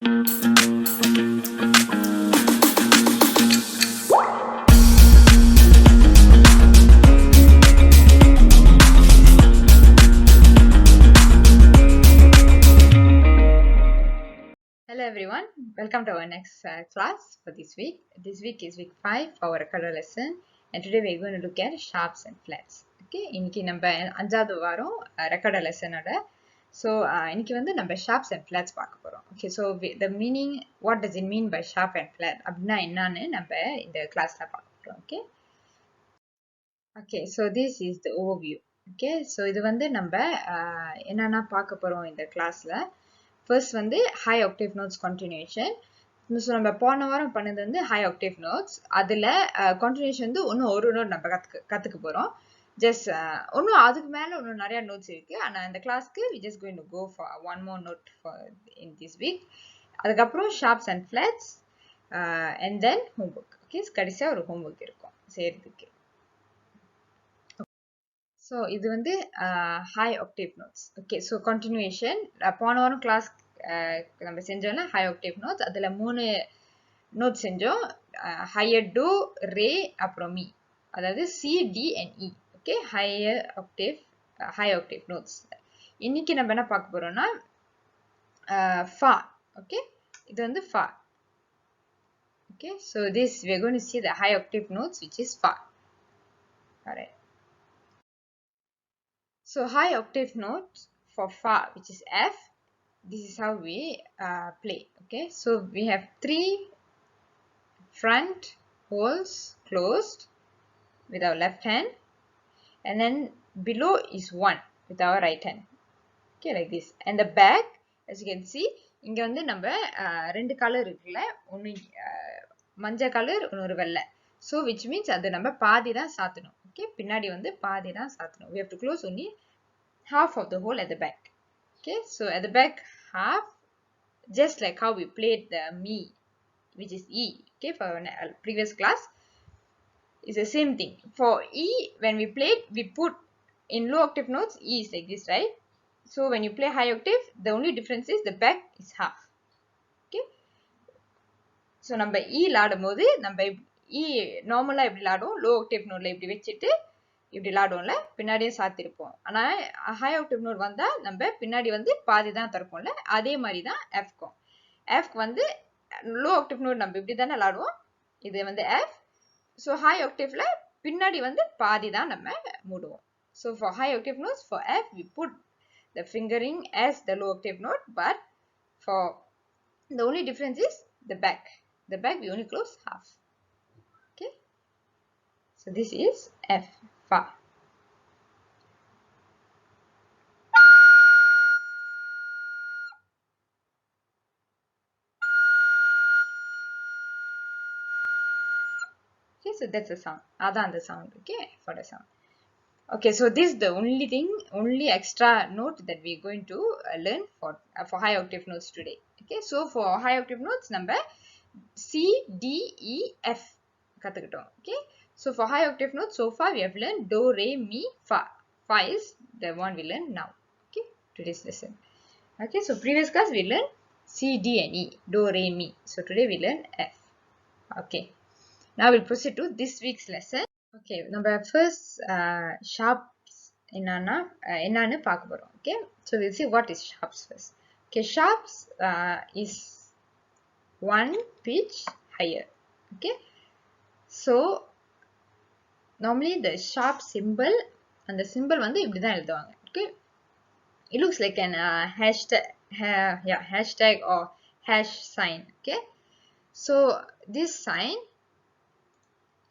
Hello everyone, welcome to our next class for this week. This week is week 5 for our color lesson, and today we are going to look at sharps and flats. Okay, இன்னைக்கு நம்ம அஞ்சாவது வாரம் record lesson ஓட so இன்னைக்கு வந்து நம்ம sharps and flats பார்க்க போறோம். Okay, so the meaning, what does it mean by sharp and flat அப்படினா என்னன்னு நம்ம இந்த கிளாஸ்ல பார்க்க போறோம். Okay, okay, so this is the overview. Okay, so இது வந்து நம்ம என்னன்னா பார்க்க போறோம் இந்த கிளாஸ்ல. First வந்து high octave notes continuation. So நம்ம போன வாரம் பண்ணது வந்து high octave notes. அதுல continuation வந்து இன்னும் ஒரு note நம்ம கத்துக்க போறோம். Just இன்னும் அதுக்கு மேல இன்னும் நிறைய notes இருக்கு. ஆனா இந்த கிளாஸ்க்கு we just going to go for one more note for in this week. அதுக்கு அப்புறம் sharps and flats and then homework. Okay, கடைசியா ஒரு homework இருக்கும் செய்யறதுக்கு. So இது வந்து high octave notes. Okay, so continuation. போன வாரம் கிளாஸ் நம்ம செஞ்சோம்னா high octave notes. அதுல 3 notes செஞ்சோம். higher do, re, அப்புறம் mi. அதாவது C, D and E. Okay, higher octave, high octave notes. இன்னைக்கு நம்ம என்ன பார்க்க போறோம்னா fa. Okay, இது வந்து fa. Okay, so this we are going to see the high octave notes which is fa. Alright. So high octave note for fa, which is F. This is how we play. Okay, so we have 3 front holes closed with our left hand, and then below is 1 with our right hand. Okay, like this. And the back, as you can see, இங்க வந்து நம்ம ரெண்டு colour இருக்குல்ல, ஒன்னு மஞ்சள் colour இன்னொரு வெள்ளை. So which means அது நம்ம பாதி தான் சாத்தணும். Okay, பின்னாடி வந்து பாதி தான் சாத்தணும். We have to close only half of the hole at the back. Okay, so at the back half, just like how we played the mi, which is E. Okay, for our previous class, is the same thing. For E, when we played, we put in low octave notes, E is like this, right? So when you play high octave, the only difference is the back is half. Okay, so நம்ம E லாடும்போது நம்ம E நார்மலா எப்படி லாடுவோம், low octave note ல இப்படி வச்சிட்டு இப்படி லாடுவோம்ல, பின்னாடியே சாத்திருப்போம். ஆனா ஹை ஆக்டேவ் நோட் வந்தா நம்ம பின்னாடி வந்து பாதி தான் திறப்போம்ல, அதே மாதிரி தான் எஃப்க்கும். எஃப்க்கு வந்து லோ ஆக்டேவ் நோட் நம்ம இப்படி தானே லாடுவோம், இது வந்து எஃப். ஸோ ஹை ஆக்டேவ்ல பின்னாடி வந்து பாதி தான் நம்ம மூடுவோம். So for high octave notes for F we put the fingering as the low octave note, but for the only difference is the back. The back we only close half. Okay, so this is F. Fa. Okay, so that's the sound. Adan the sound. Okay, for the sound. Okay, so this is the only thing, only extra note that we are going to learn for high octave notes today. Okay, so for high octave notes, number C, D, E, F. Okay, so for high octave notes, so far we have learned do, re, mi, fa. Fa is the one we learn now. Okay, today's lesson. Okay, so previous class we learned C, D and E, do, re, mi. So today we learn F. Okay, now we'll proceed to this week's lesson. Okay, நம்ம first sharps என்னன்னு பார்க்க போறோம். Okay, so we'll see what is sharps first. Okay, sharps is one pitch higher. Okay, so normally the sharp symbol, and the symbol வந்து இப்படி தான் எழுதுவாங்க. Okay, it looks like an hashtag or hash sign. Okay, so this sign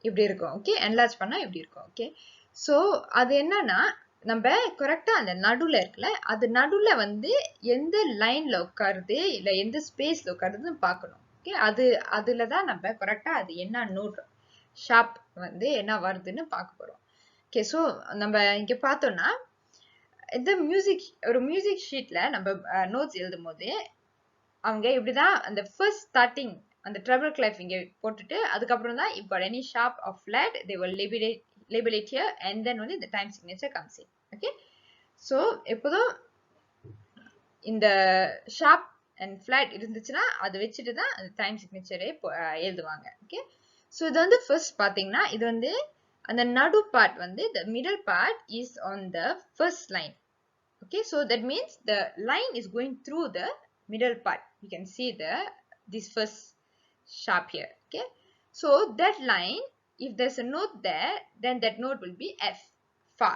இப்படி இருக்கும். Okay, enlarge பண்ணா இப்படி இருக்கும். Okay, so அது என்னன்னா நம்ம கரெக்டா அந்த நடுவுல இருக்குல்ல, அது நடுவுல வந்து எந்த லைன்ல உட்காருது இல்ல எந்த ஸ்பேஸ்ல உட்காருதுன்னு பார்க்கணும். Okay, அதுல தான் நம்ம கரெக்டா அது என்ன நோட் ஷார்ப் வந்து என்ன வருதுன்னு பார்க்க போறோம். Okay, so நம்ம இங்க பார்த்தோம்னா இந்த ஒரு மியூசிக் ஷீட்ல நம்ம நோட்ஸ் எழுதும் போது அவங்க இப்படிதான் அந்த ஃபர்ஸ்ட் ஸ்டார்டிங் அந்த treble clef இங்க போட்டுட்டு அதுக்கப்புறம் தான் if got any sharp or flat they will label it here, and then only the time signature comes in. Okay, so எப்போதும் இந்த sharp and flat இருந்துச்சுனா அது வெச்சிட்டு தான் அந்த டைம் சிக்னேச்சரே எழுதுவாங்க ஓகே சோ இது வந்து ஃபர்ஸ்ட் பாத்தீங்கன்னா இது வந்து அந்த நடு part வந்து the middle part is on the first line okay so that means the line is going through the middle part you can see this first sharp here okay so that line if there's a note there then that note will be F fa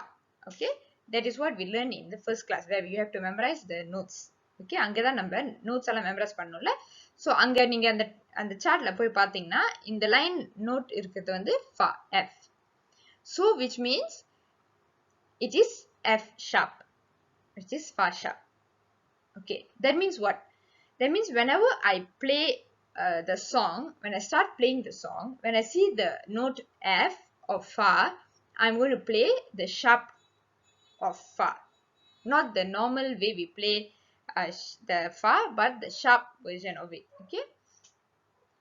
okay that is what we learned in the first class where you have to memorize the notes okay அங்க தான் நம்ம notes எல்லாம் memorise பண்ணனும்ல so அங்க நீங்க அந்த சார்ட்ல போய் பாத்தீங்கன்னா இந்த லைன் நோட் இருக்குது வந்து fa F so which means it is F sharp which is fa sharp okay that means what that means whenever I play the song when I start playing the song when I see the note F of fa I'm going to play the sharp of fa not the normal way we play the fa but the sharp version of it okay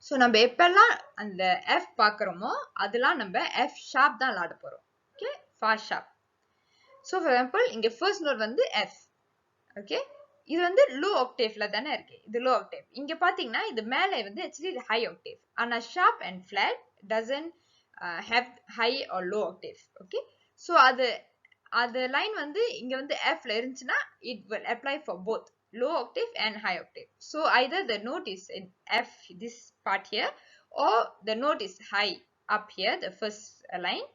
so நம்ம எப்பெல்லாம் அந்த F பார்க்கறோமோ அதெல்லாம் நம்ம F sharp தான் விளையாட போறோம் okay fa sharp so for example இங்க first note வந்து F okay இது வந்து low octaveல தானே இருக்கு இது low octave இங்க பாத்தீங்கன்னா இது மேலே வந்து actually high octave ஆனா sharp and flat doesn't have high or low octave okay so அது line வந்து இங்க வந்து F ல இருந்துச்சுனா it will apply for both low octave and high octave so either the note is in F this part here or the note is high up here the first line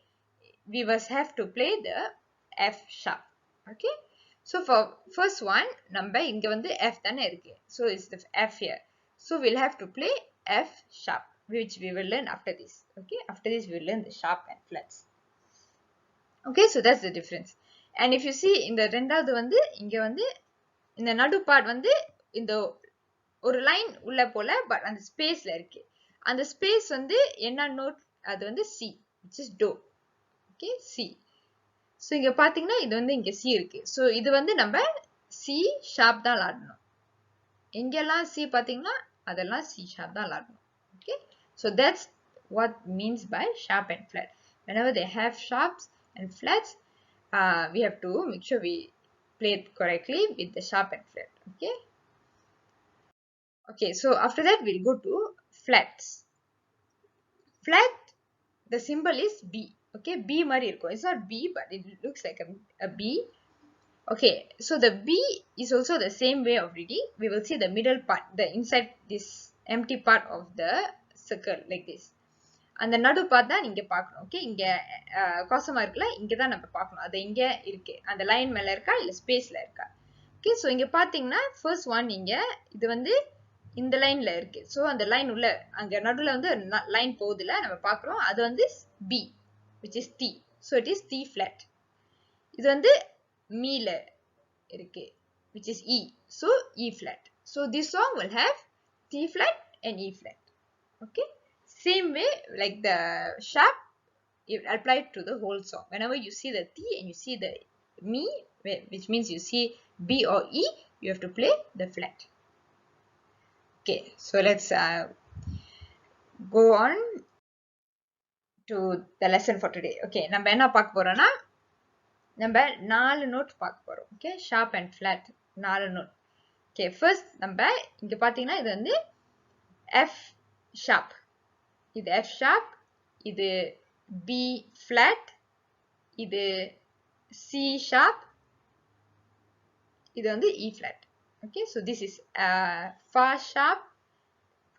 we must have to play the F sharp okay so for first one நம்ம இங்க வந்து F தானே இருக்கு so it's the F here so we'll have to play F sharp which we will learn after this okay after this we will learn the sharp and flats okay so that's the difference and if you see இந்த ரெண்டாவது வந்து இங்க வந்து இந்த நடு part வந்து இந்த ஒரு லைன் உள்ள போல பட் அந்த ஸ்பேஸ்ல இருக்கு அந்த ஸ்பேஸ் வந்து என்ன நோட் அது வந்து C which is do okay C so இங்க பாத்தீங்கன்னா இது வந்து இங்க C இருக்கு so இது வந்து நம்ம C sharp தான் விளையாடணும் எங்கெல்லாம் C பாத்தீங்கன்னா அதெல்லாம் C sharp தான் விளையாடணும் okay so that's what means by sharp and flat whenever they have sharps and flats we have to make sure we play it correctly with the sharp and flat okay okay so after that we'll go to flats flat the symbol is B okay B மாதிரி இருக்கும் it's not B but it looks like a B okay so the B is also the same way of reading we will see the middle part the inside this empty part of the circle like this அந்த நடு part தான் நீங்க பார்க்கணும் okay இங்க கோசமா இருக்குல இங்க தான் நம்ம பார்க்கணும் அது இங்க இருக்கு அந்த லைன் மேல இருக்கா இல்ல ஸ்பேஸ்ல இருக்கா ஓகே சோ இங்க பாத்தீங்கன்னா first one இங்க இது வந்து இந்த லைன்ல இருக்கு சோ அந்த லைன் உள்ள அங்க நடுவுல வந்து லைன் போகுதுல நம்ம பார்க்கறோம் அது வந்து B which is T so it is T flat இது வந்து மீல இருக்கு which is E so E flat so this song will have T flat and E flat okay same way like the sharp it applied to the whole song whenever you see the T and you see the me which means you see B or E you have to play the flat okay so let's go on to the lesson for today okay நம்ம என்ன பார்க்க போறோம்னா நம்ம நாலு note பார்க்க போறோம் okay sharp and flat நாலு note okay first நம்ம இங்க பாத்தீங்கன்னா இது வந்து F sharp இது F sharp இது B flat இது C sharp இது வந்து E flat okay so this is fa sharp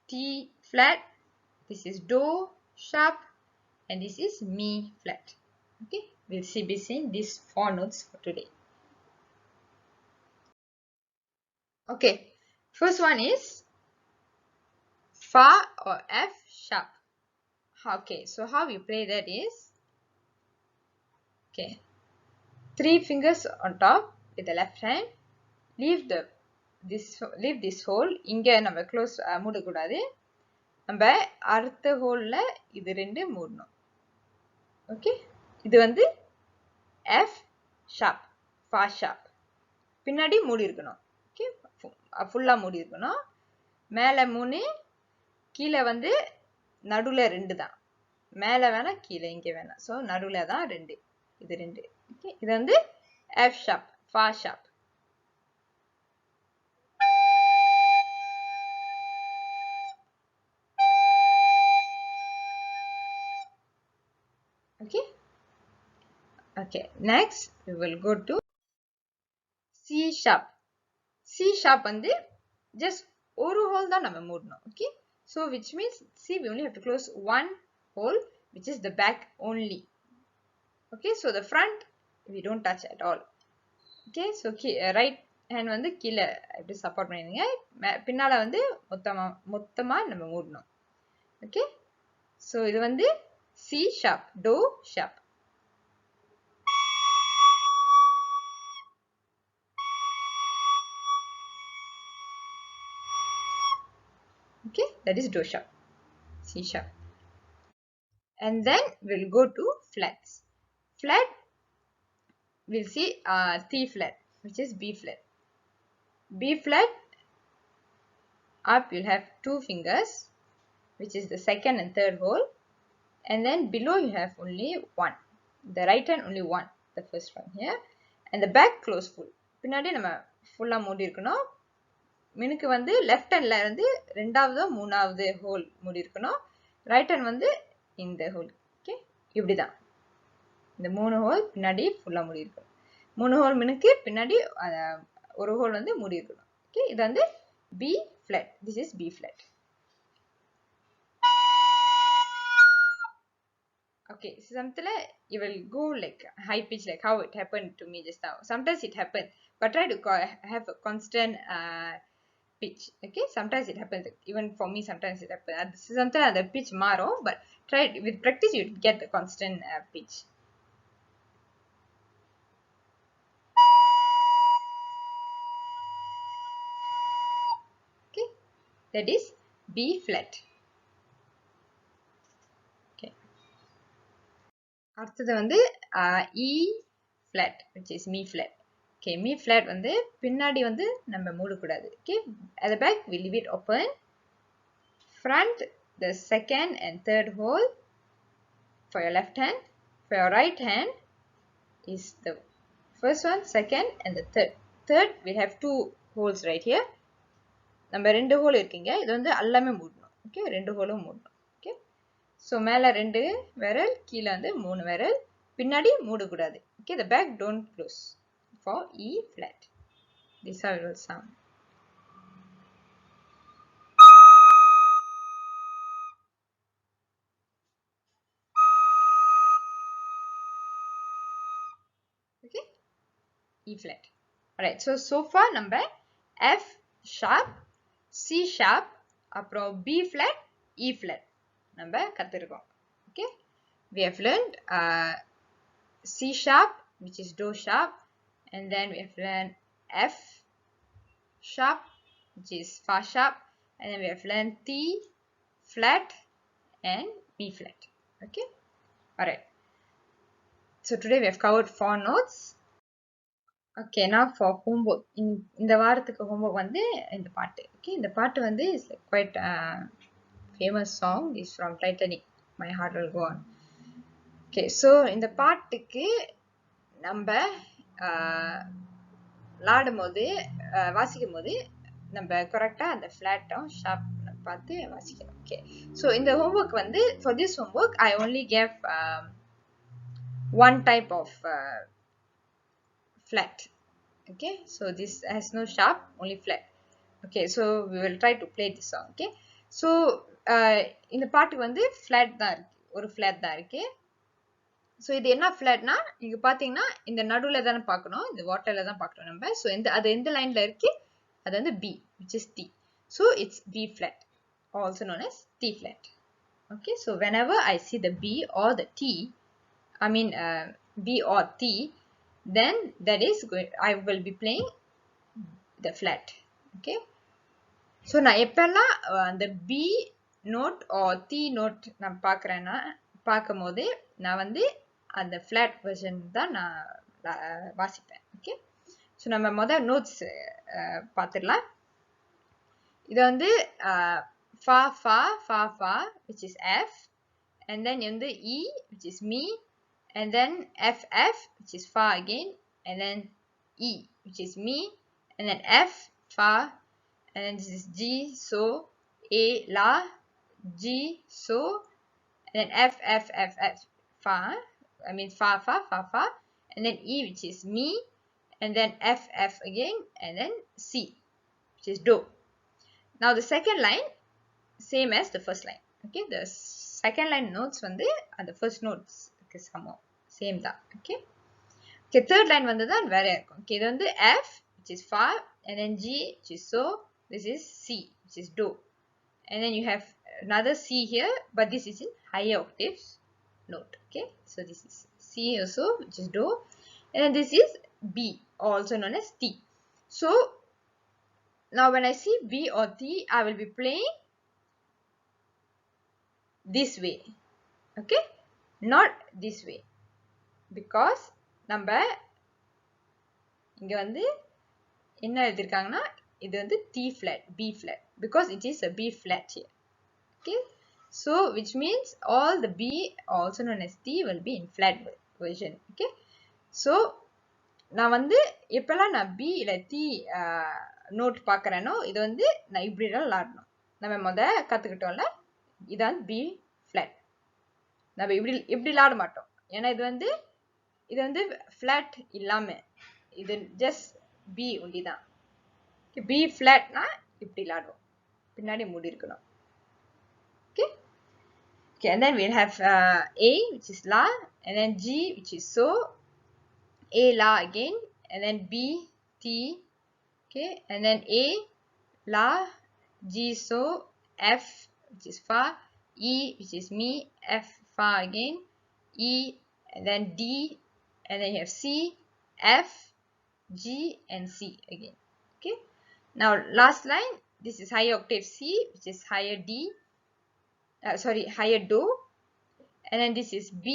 T flat this is do sharp and this is mi flat okay we'll be seeing these four notes for today okay first one is fa or F sharp okay so how we play that is okay 3 fingers on top with the left hand leave this hole இங்க நம்ம close மூட கூடாது நம்ம அடுத்த ஹோல்ல இது ரெண்டு மூடணும் okay இது வந்து F sharp fa sharp பின்னாடி மூடி இருக்கணும் ஓகே ஃபுல்லா மூடி இருக்கணும் மேலே 3 கீழே வந்து நடுவுல 2 தான் மேலே வேணா கீழே இங்க வேணா சோ நடுவுல தான் 2 இது 2 ஓகே இது வந்து F sharp fa sharp Okay. Okay. Next, we will go to C sharp. C sharp வந்து just ஒரு hole தான் நம்ம மூடணும். Okay. So which means C we only have to close one hole, which is the back only. Okay. So the front we don't touch at all. Okay. So right hand வந்து கீழே இப்படி support பண்ணிடுங்க. பின்னால வந்து மொத்தமா நம்ம மூடணும். Okay. So இது வந்து C sharp, do sharp. Okay, that is do sharp, C sharp. And then we'll go to flats. Flat, we'll see C flat, which is B flat. B flat, up you'll have two fingers, which is the second and third hole. And then below you have only one. The right hand only one, the first one here. And the back close full. பின்னாடி நம்ம ஃபுல்லா மூடி இருக்கணும். மினுக்கு வந்து left ஹேண்ட்ல இருந்து ரெண்டாவது மூணாவது ஹோல் மூடி இருக்கணும். ரைட் ஹேண்ட் வந்து இந்த ஹோல். ஓகே, இப்படிதான் இந்த மூணு ஹோல் பின்னாடி ஃபுல்லா மூடி இருக்கணும். மூணு ஹோல் மினுக்கு பின்னாடி ஒரு ஹோல் வந்து மூடி இருக்கணும். ஓகே, இது வந்து B flat. This is B flat. Okay, so sometimes you will go like high pitch, like how it happened to me just now. Sometimes it happens, but try to have a constant pitch. Okay, sometimes it happens. Even for me, sometimes it happens. Sometimes the pitch maro, but try it. With practice, you get the constant pitch. Okay, that is B flat. Okay, அடுத்தது வந்து E flat, which is me flat. Okay, me flat வந்து பின்னாடி வந்து நம்ம மூடக்கூடாது. Okay, at the back we leave it open. Front, the second and third hole for your left hand. For your right hand is the first one, second and the third. Third, we have two holes right here. நம்ம ரெண்டு whole இருக்கீங்க, இது வந்து எல்லாமே மூடணும். Okay, ரெண்டு ஹோலும் மூடணும். Okay, so மேலே ரெண்டு விரல், கீழே வந்து மூணு விரல், பின்னாடி மூடக்கூடாது. Okay, the back don't close for E flat. This how it will sound. Okay, E flat. Alright, so far நம்ம F sharp, C sharp, அப்புறம் B flat, E flat நம்ம கத்துருக்கோம். Okay, we have learned C sharp, which is do sharp, and then we have learned F sharp, which is fa sharp, and then we have learned T flat and B flat. Okay, alright. So today we have covered 4 notes. Okay, now for homework. இந்த வாரத்துக்கு homework வந்து இந்த பாட்டு. Okay, இந்த பாட்டு வந்து is like quite famous song. Is from Titanic. My heart will go on. Okay, so இந்த பாட்டுக்கு நம்ம விளாடும் போது வாசிக்கும் போது நம்ம கரெக்டா அந்த ஃபிளாட்டும் ஷார்ப் பார்த்து வாசிக்கணும். ஓகே, ஸோ இந்த homework வந்து for this homework I only gave one type of flat. Okay, so this has no sharp, only flat. Okay, so we will try to play this song. Okay, so இந்த பாட்டுக்கு வந்து flat தான் இருக்கு, ஒரு flat தான் இருக்கு. So இது என்ன ஃபிளாட்னா, இங்க பாத்தீங்கன்னா இந்த நடுவில் தானே பார்க்கணும், இந்த வாட்டர்ல தான் பார்க்கணும் நம்ம. ஸோ அது எந்த லைன்ல இருக்கு, அது வந்து B, which is T. So it's B flat, also known as T flat. Okay, so whenever I see the B or the T, I mean B or T, then that is going, I will be playing the flat. Okay, so நான் எப்பெல்லாம் அந்த B note or T note நான் பார்க்கும் போது நான் வந்து அந்த flat version தான் நான் வாசிப்பேன். Okay, so நம்ம முதல் notes பார்த்துடலாம். இது வந்து fa fa fa fa, which is F, and then வந்து E, which is me, and then F F, which is fa again, and then E, which is me, and then F fa, and then this is G so, A la, G so, and then F F F F fa. I mean fa, fa, fa, fa, and then E, which is mi, and then F, F again, and then C, which is do. Now the second line, same as the first line. Okay, the second line notes வந்து the first notes சமம், same தான். Okay, okay, third line வந்து தான் வேற இருக்கும். Okay, இது வந்து F, which is fa, and then G, which is so, this is C, which is do, and then you have another C here, but this is in higher octaves note. Okay, so this is C also, which is do, and then this is B, also known as T. So now when I see B or T, I will be playing this way. Okay, not this way, because நம்ம இங்க வந்து என்ன எழுதிருக்காங்கன்னா இது வந்து T flat, B flat, because it is a B flat here. Okay, so which means all the B, also known as T, will be in flat version. Okay, so நான் வந்து எப்பெல்லாம் நான் B இல்ல T நோட் பார்க்கறேனோ இது வந்து நான் இப்படி தான் விளையாடணும். நம்ம முத கத்துக்கிட்டோம்ல, இதான் B flat. நம்ம இப்படி விளையாட மாட்டோம், ஏன்னா இது வந்து flat இல்லாம இது just B only தான். B flatனா இப்படி விளையாடுவோம், பின்னாடி மூடி இருக்கணும். Okay, okay, and then we'll have A, which is la, and then G, which is so, A la again, and then B T. Okay, and then A la, G so, F, which is fa, E, which is mi, F fa again, E, and then D, and then you have C, F, G, and C again. Okay, now last line, this is higher octave C, which is higher D, higher do, and then this is B,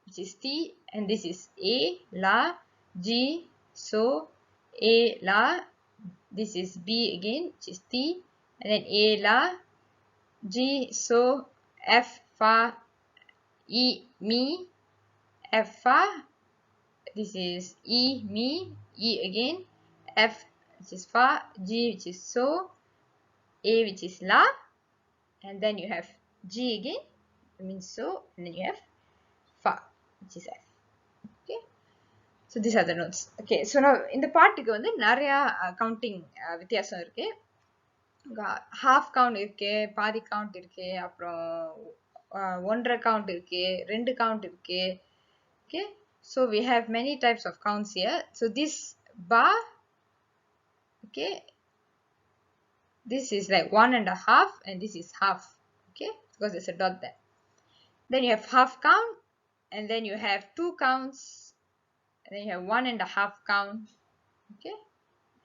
which is T, and this is A la, G so, A la, this is B again, which is T, and then A la, G so, F fa, E mi, F fa, this is E mi, E again, F, which is fa, G, which is so, A, which is la, and then you have G again, I mean so, and then you have fa, which is F. Okay, so these are the notes. Okay, so now இந்த பாட்டுக்கு வந்து நிறைய counting வித்தியாசம் இருக்கு. Half count இருக்கு, பாதி count இருக்கு, அப்புறம் ஒன்றரை கவுண்ட் இருக்கு, ரெண்டு கவுண்ட் இருக்கு. Okay, so we have many types of counts here. So this bar, okay, this is like 1.5 and this is half. Okay, because there's a dot there. Then you have half count, and then you have two counts, and then you have 1.5 count. Okay,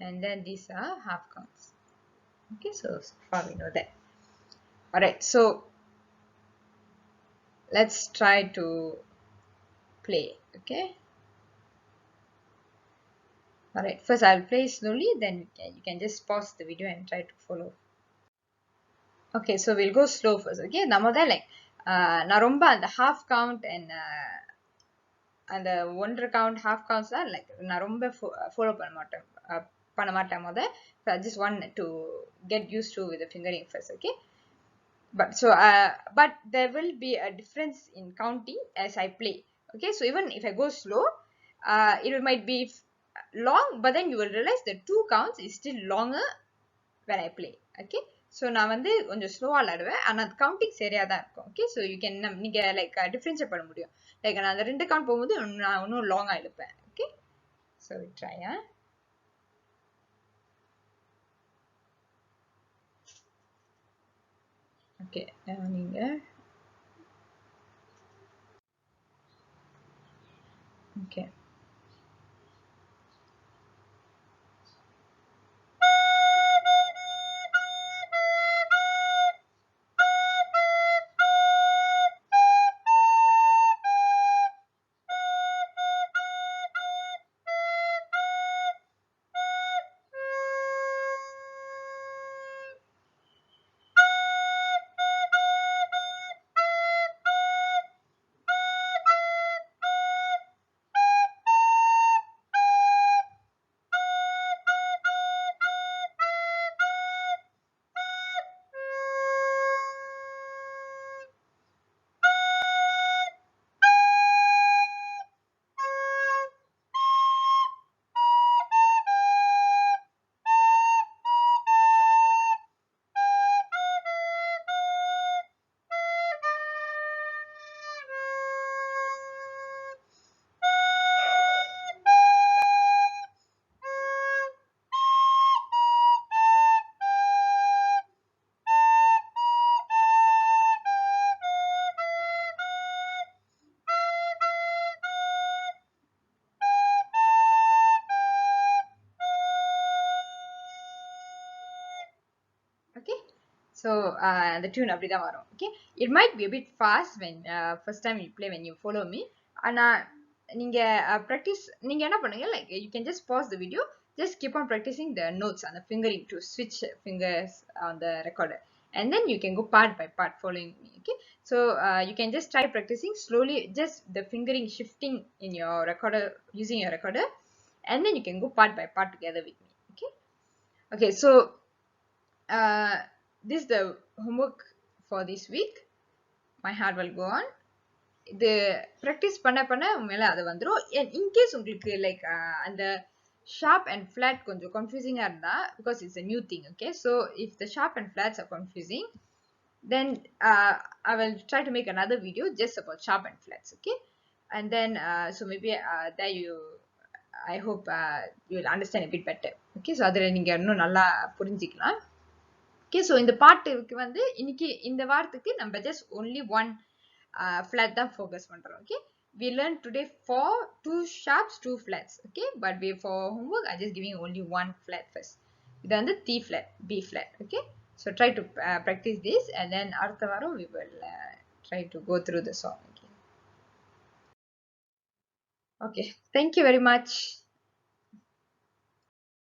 and then these are half counts. Okay, so far we know that. Alright, so let's try to play. Okay, alright, first I'll play slowly, then you can just pause the video and try to follow. Okay, so we'll go slow first. Okay, நம்ம தான் like நான் ரொம்ப அந்த half count and அந்த ஒன்றரை count half counts தான் like நான் ரொம்ப follow பண்ண மாட்டேன் முத. I just want to get used to with the fingering first. Okay, but there will be a difference in counting as I play. Okay, so even if I go slow, it might be long, but then you will realize the two counts is still longer when I play. Okay, so நான் வந்து கொஞ்சம் ஸ்லோவா விளையாடுவேன், ஆனால் அது counting சரியாக தான் இருக்கும். ஓகே, ஸோ யூ கேன் நீங்கள் லைக் டிஃப்ரென்ஷியேட் பண்ண முடியும். லைக் நான் அந்த ரெண்டு கவுண்ட் போகும்போது நான் இன்னும் லாங்காக எழுப்பேன். Okay, so try. ஓகே, நீங்கள் ஓகே So the tune அப்படிதான் வரும். Okay, it might be a bit fast when first time you play when you follow me. ஆனா நீங்க practice நீங்க என்ன பண்ணுங்க, like you can just pause the video, just keep on practicing the notes and the fingering to switch fingers on the recorder, and then you can go part by part following me. Okay, so you can just try practicing slowly, just the fingering shifting in your recorder using your recorder, and then you can go part by part together with me. Okay, okay, so uh, this is the homework for this week. My heart will go on. இது practice பண்ண பண்ண மேலே அது வந்துடும். In case உங்களுக்கு like அந்த sharp and flat கொஞ்சம் கன்ஃபியூசிங்காக இருந்தா, because it's a new thing. Okay, so if the sharp and flats are confusing, then I will try to make another video just about sharp and flats. Okay, and then so maybe there you, I hope you will understand a bit better. Okay, so அதில் நீங்கள் இன்னும் நல்லா புரிஞ்சிக்கலாம். Okay, so இந்த பாட்டுக்கு வந்து இன்னைக்கு இந்த வாரத்துக்கு நம்ம just only one flat தான் focus பண்றோம். Okay, we learned today for two sharps, two flats. Okay, but we for homework I just giving only one flat first. இது வந்து C flat, B flat. Okay, so try to practice this, and then அடுத்த வாரம் we will try to go through the song. Okay, thank you very much.